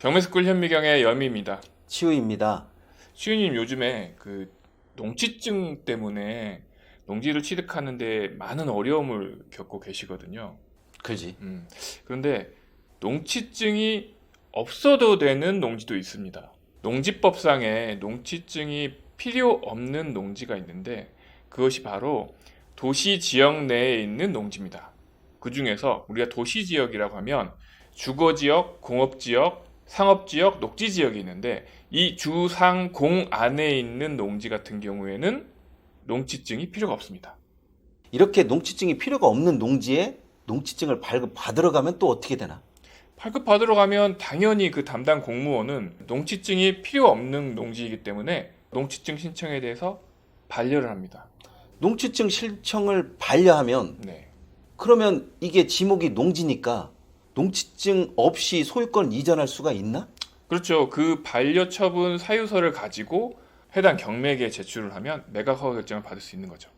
경매스쿨 현미경의 여미입니다. 치우입니다. 시우님 요즘에 그 농취증 때문에 농지를 취득하는데 많은 어려움을 겪고 계시거든요. 그지? 그런데 농취증이 없어도 되는 농지도 있습니다. 농지법상에 농취증이 필요 없는 농지가 있는데 그것이 바로 도시 지역 내에 있는 농지입니다. 그 중에서 우리가 도시 지역이라고 하면 주거 지역, 공업 지역, 상업 지역, 녹지 지역이 있는데 이 주상공 안에 있는 농지 같은 경우에는 농취증이 필요가 없습니다. 이렇게 농취증이 필요가 없는 농지에 농취증을 발급받으러 가면 또 어떻게 되나? 발급받으러 가면 당연히 그 담당 공무원은 농취증이 필요 없는 농지이기 때문에 농취증 신청에 대해서 반려를 합니다. 농취증 신청을 반려하면 네. 그러면 이게 지목이 농지니까 농취증 없이 소유권 이전할 수가 있나? 그렇죠. 그 반려처분 사유서를 가지고 해당 경매계에 제출을 하면 매각 허가 결정을 받을 수 있는 거죠.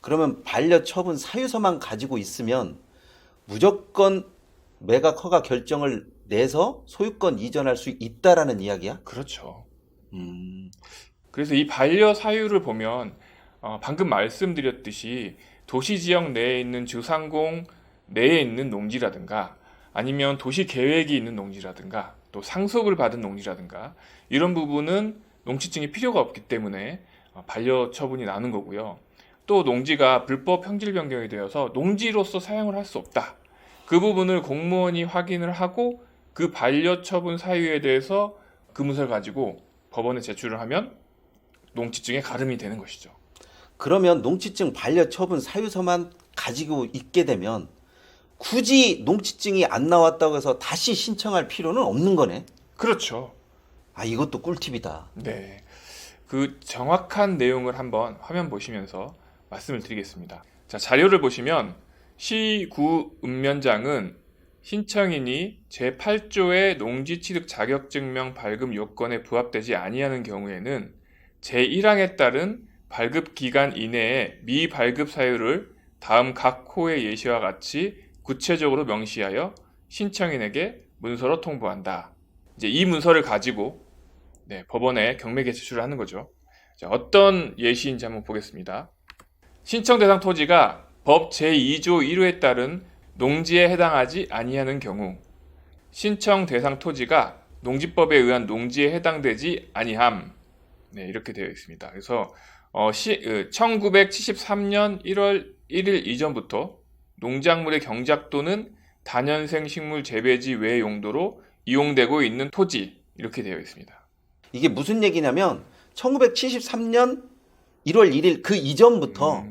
그러면 반려처분 사유서만 가지고 있으면 무조건 매각 허가 결정을 내서 소유권 이전할 수 있다라는 이야기야? 그렇죠. 음, 그래서 이 반려 사유를 보면 방금 말씀드렸듯이 도시 지역 내에 있는 주상공 내에 있는 농지라든가 아니면 도시 계획이 있는 농지라든가 또 상속을 받은 농지라든가 이런 부분은 농취증이 필요가 없기 때문에 반려 처분이 나는 거고요. 또 농지가 불법 형질 변경이 되어서 농지로서 사용을 할 수 없다. 그 부분을 공무원이 확인을 하고 그 반려 처분 사유에 대해서 그 문서를 가지고 법원에 제출을 하면 농취증에 가름이 되는 것이죠. 그러면 농취증 반려처분 사유서만 가지고 있게 되면 굳이 농취증이 안 나왔다고 해서 다시 신청할 필요는 없는 거네. 그렇죠. 아, 이것도 꿀팁이다. 네. 그 정확한 내용을 한번 화면 보시면서 말씀을 드리겠습니다. 자, 자료를 보시면 시구읍면장은 신청인이 제8조의 농지취득 자격증명 발급 요건에 부합되지 아니하는 경우에는 제1항에 따른 발급 기간 이내에 미발급 사유를 다음 각 호의 예시와 같이 구체적으로 명시하여 신청인에게 문서로 통보한다. 이제 이 문서를 가지고 법원에 경매계 제출을 하는 거죠. 자, 어떤 예시인지 한번 보겠습니다. 신청 대상 토지가 법 제2조 1호에 따른 농지에 해당하지 아니하는 경우, 신청 대상 토지가 농지법에 의한 농지에 해당되지 아니함. 네, 이렇게 되어 있습니다. 그래서 1973년 1월 1일 이전부터 농작물의 경작 또는 다년생 식물 재배지 외 용도로 이용되고 있는 토지 이렇게 되어 있습니다. 이게 무슨 얘기냐면 1973년 1월 1일 그 이전부터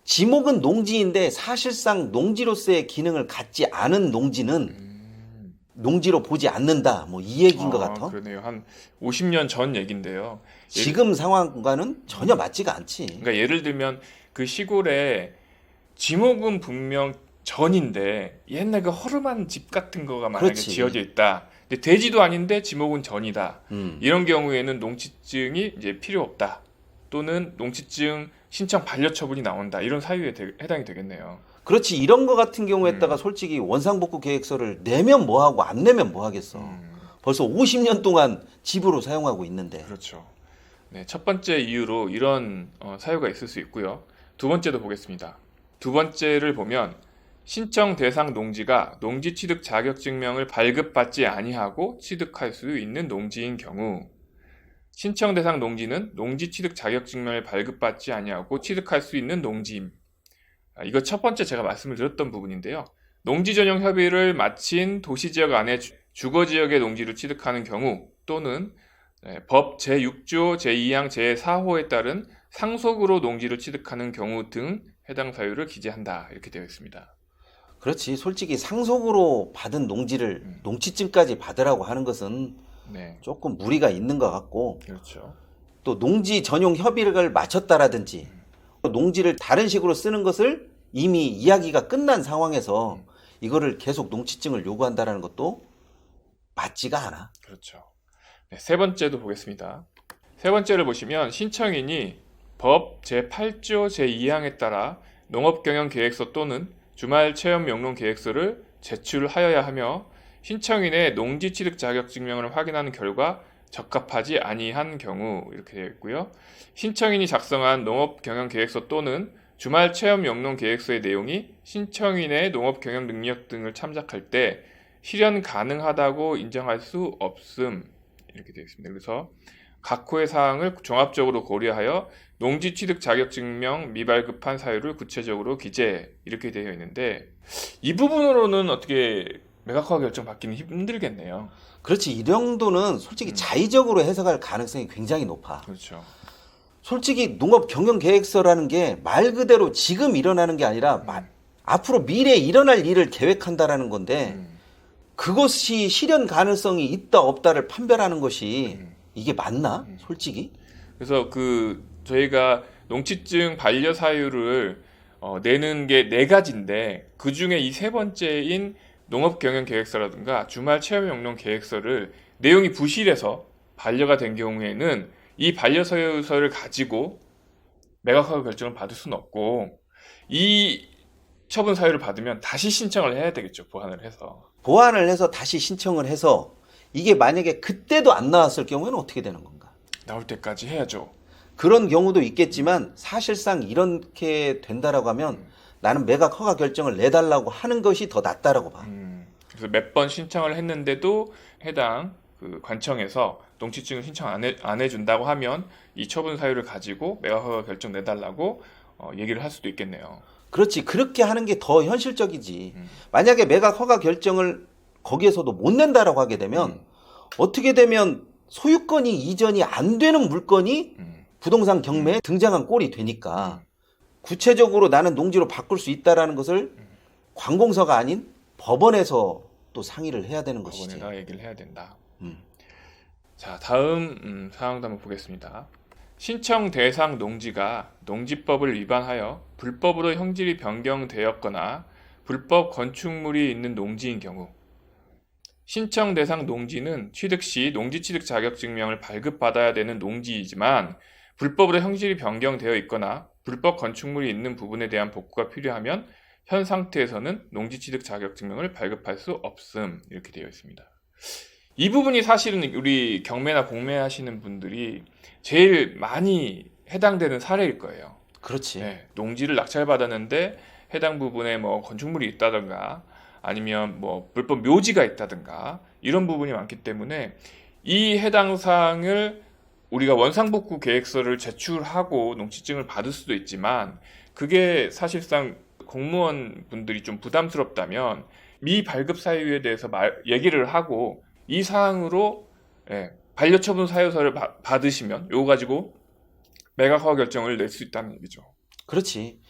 지목은 농지인데 사실상 농지로서의 기능을 갖지 않은 농지는 농지로 보지 않는다. 뭐 이 얘기인 것 같아. 그러네요. 한 50년 전 얘긴데요. 지금 상황과는 전혀 맞지가 않지. 그러니까 예를 들면 그 시골에 지목은 분명 전인데 옛날 그 허름한 집 같은 거가 만약에 그렇지. 지어져 있다. 근데 대지도 아닌데 지목은 전이다. 음. 이런 경우에는 농취증이 이제 필요 없다. 또는 농취증 신청 반려 처분이 나온다. 이런 사유에 해당이 되겠네요. 그렇지. 이런 거 같은 경우에다가 솔직히 원상복구 계획서를 내면 뭐하고 안 내면 뭐하겠어. 벌써 50년 동안 집으로 사용하고 있는데. 그렇죠. 네, 첫 번째 이유로 이런 사유가 있을 수 있고요. 두 번째도 보겠습니다. 두 번째를 보면 신청 대상 농지가 농지 취득 자격증명을 발급받지 아니하고 취득할 수 있는 농지인 경우, 신청 대상 농지는 농지 취득 자격증명을 발급받지 아니하고 취득할 수 있는 농지임. 이거 첫 번째 제가 말씀을 드렸던 부분인데요. 농지 전용 협의를 마친 도시지역 안에 주거지역의 농지를 취득하는 경우 또는 법 제6조 제2항 제4호에 따른 상속으로 농지를 취득하는 경우 등 해당 사유를 기재한다. 이렇게 되어 있습니다. 그렇지. 솔직히 상속으로 받은 농지를 농취증까지 받으라고 하는 것은 네, 조금 무리가 있는 것 같고, 그렇죠. 또 농지 전용 협의를 마쳤다라든지 농지를 다른 식으로 쓰는 것을 이미 이야기가 끝난 상황에서 이거를 계속 농취증을 요구한다라는 것도 맞지가 않아. 그렇죠. 네, 세 번째도 보겠습니다. 세 번째를 보시면 신청인이 법 제8조 제2항에 따라 농업경영계획서 또는 주말 체험 명령 계획서를 제출하여야 하며 신청인의 농지 취득 자격 증명을 확인하는 결과 적합하지 아니한 경우 이렇게 되어 있고요. 신청인이 작성한 농업 경영 계획서 또는 주말 체험 영농 계획서의 내용이 신청인의 농업 경영 능력 등을 참작할 때 실현 가능하다고 인정할 수 없음 이렇게 되어 있습니다. 그래서 각 호의 사항을 종합적으로 고려하여 농지 취득 자격 증명 미발급한 사유를 구체적으로 기재 이렇게 되어 있는데 이 부분으로는 어떻게 매각허가 결정 받기는 힘들겠네요. 그렇지. 이 정도는 솔직히 자의적으로 해석할 가능성이 굉장히 높아. 그렇죠. 솔직히 농업 경영 계획서라는 게 말 그대로 지금 일어나는 게 아니라 앞으로 미래에 일어날 일을 계획한다라는 건데 그것이 실현 가능성이 있다 없다를 판별하는 것이 이게 맞나? 솔직히? 그래서 저희가 농지증 반려 사유를 내는 게 4가지인데 그 중에 이 3번째인 농업 경영 계획서라든가 주말 체험 영농 계획서를 내용이 부실해서 반려가 된 경우에는 이 반려 사유서를 가지고 매각허가 결정을 받을 수는 없고 이 처분 사유를 받으면 다시 신청을 해야 되겠죠. 보완을 해서 다시 신청을 해서 이게 만약에 그때도 안 나왔을 경우에는 어떻게 되는 건가? 나올 때까지 해야죠. 그런 경우도 있겠지만 사실상 이렇게 된다라고 하면 나는 매각 허가 결정을 내달라고 하는 것이 더 낫다라고 봐. 그래서 몇 번 신청을 했는데도 해당 관청에서 농지증을 신청 안 해준다고 하면 이 처분 사유를 가지고 매각 허가 결정 내달라고 얘기를 할 수도 있겠네요. 그렇지. 그렇게 하는 게 더 현실적이지. 만약에 매각 허가 결정을 거기에서도 못 낸다라고 하게 되면 어떻게 되면 소유권이 이전이 안 되는 물건이 부동산 경매에 등장한 꼴이 되니까 구체적으로 나는 농지로 바꿀 수 있다라는 것을 관공서가 아닌 법원에서 또 상의를 해야 되는 것이지. 법원에다 얘기를 해야 된다. 자, 다음 사항도 한번 보겠습니다. 신청 대상 농지가 농지법을 위반하여 불법으로 형질이 변경되었거나 불법 건축물이 있는 농지인 경우 신청 대상 농지는 취득 시 농지 취득 자격 증명을 발급받아야 되는 농지이지만 불법으로 형질이 변경되어 있거나 불법 건축물이 있는 부분에 대한 복구가 필요하면 현 상태에서는 농지 취득 자격 증명을 발급할 수 없음 이렇게 되어 있습니다. 이 부분이 사실은 우리 경매나 공매 하시는 분들이 제일 많이 해당되는 사례일 거예요. 그렇지. 네, 농지를 낙찰받았는데 해당 부분에 뭐 건축물이 있다든가 아니면 뭐 불법 묘지가 있다든가 이런 부분이 많기 때문에 이 해당 사항을 우리가 원상복구 계획서를 제출하고 농지증을 받을 수도 있지만 그게 사실상 공무원 분들이 좀 부담스럽다면 미발급 사유에 대해서 얘기를 하고 이 사항으로 반려처분 사유서를 받으시면 이거 가지고 매각허가 결정을 낼 수 있다는 얘기죠. 그렇지.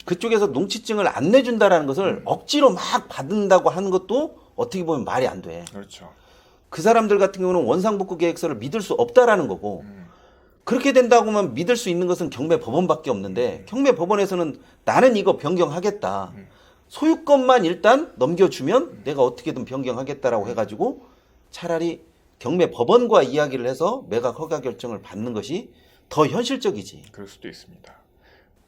그쪽에서 농지증을 안 내준다라는 것을 억지로 막 받는다고 하는 것도 어떻게 보면 말이 안 돼. 그렇죠. 그 사람들 같은 경우는 원상복구 계획서를 믿을 수 없다라는 거고 그렇게 된다고 하면 믿을 수 있는 것은 경매법원밖에 없는데 경매법원에서는 나는 이거 변경하겠다. 소유권만 일단 넘겨주면 내가 어떻게든 변경하겠다라고 해가지고 차라리 경매법원과 이야기를 해서 매각 허가 결정을 받는 것이 더 현실적이지. 그럴 수도 있습니다.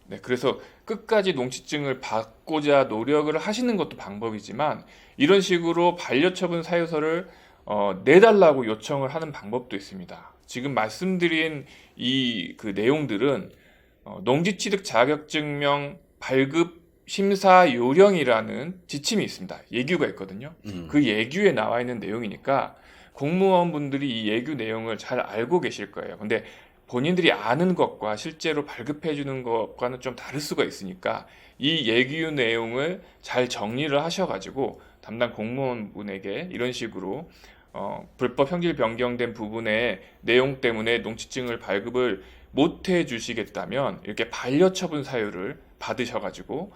네, 그래서 끝까지 농지증을 받고자 노력을 하시는 것도 방법이지만 이런 식으로 반려처분 사유서를 내달라고 요청을 하는 방법도 있습니다. 지금 말씀드린 그 내용들은 농지취득 자격증명 발급 심사 요령이라는 지침이 있습니다. 예규가 있거든요. 그 예규에 나와 있는 내용이니까 공무원분들이 이 예규 내용을 잘 알고 계실 거예요. 근데 본인들이 아는 것과 실제로 발급해 주는 것과는 좀 다를 수가 있으니까 이 예규 내용을 잘 정리를 하셔가지고 담당 공무원분에게 이런 식으로 불법 형질 변경된 부분의 내용 때문에 농지증을 발급을 못 해주시겠다면 이렇게 반려처분 사유를 받으셔가지고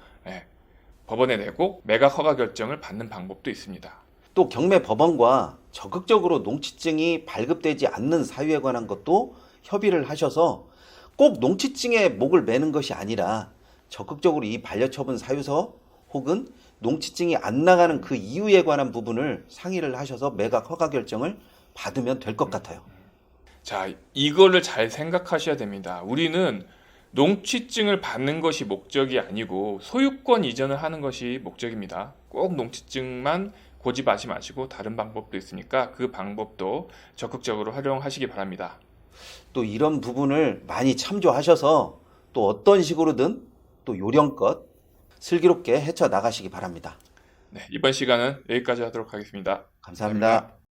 법원에 내고 매각 허가 결정을 받는 방법도 있습니다. 또 경매법원과 적극적으로 농지증이 발급되지 않는 사유에 관한 것도 협의를 하셔서 꼭 농지증에 목을 매는 것이 아니라 적극적으로 이 반려처분 사유서 혹은 농지증이 안 나가는 그 이유에 관한 부분을 상의를 하셔서 매각 허가 결정을 받으면 될 것 같아요. 자, 이거를 잘 생각하셔야 됩니다. 우리는 농지증을 받는 것이 목적이 아니고 소유권 이전을 하는 것이 목적입니다. 꼭 농지증만 고집하지 마시고 다른 방법도 있으니까 그 방법도 적극적으로 활용하시기 바랍니다. 또 이런 부분을 많이 참조하셔서 또 어떤 식으로든 또 요령껏 슬기롭게 헤쳐나가시기 바랍니다. 네, 이번 시간은 여기까지 하도록 하겠습니다. 감사합니다.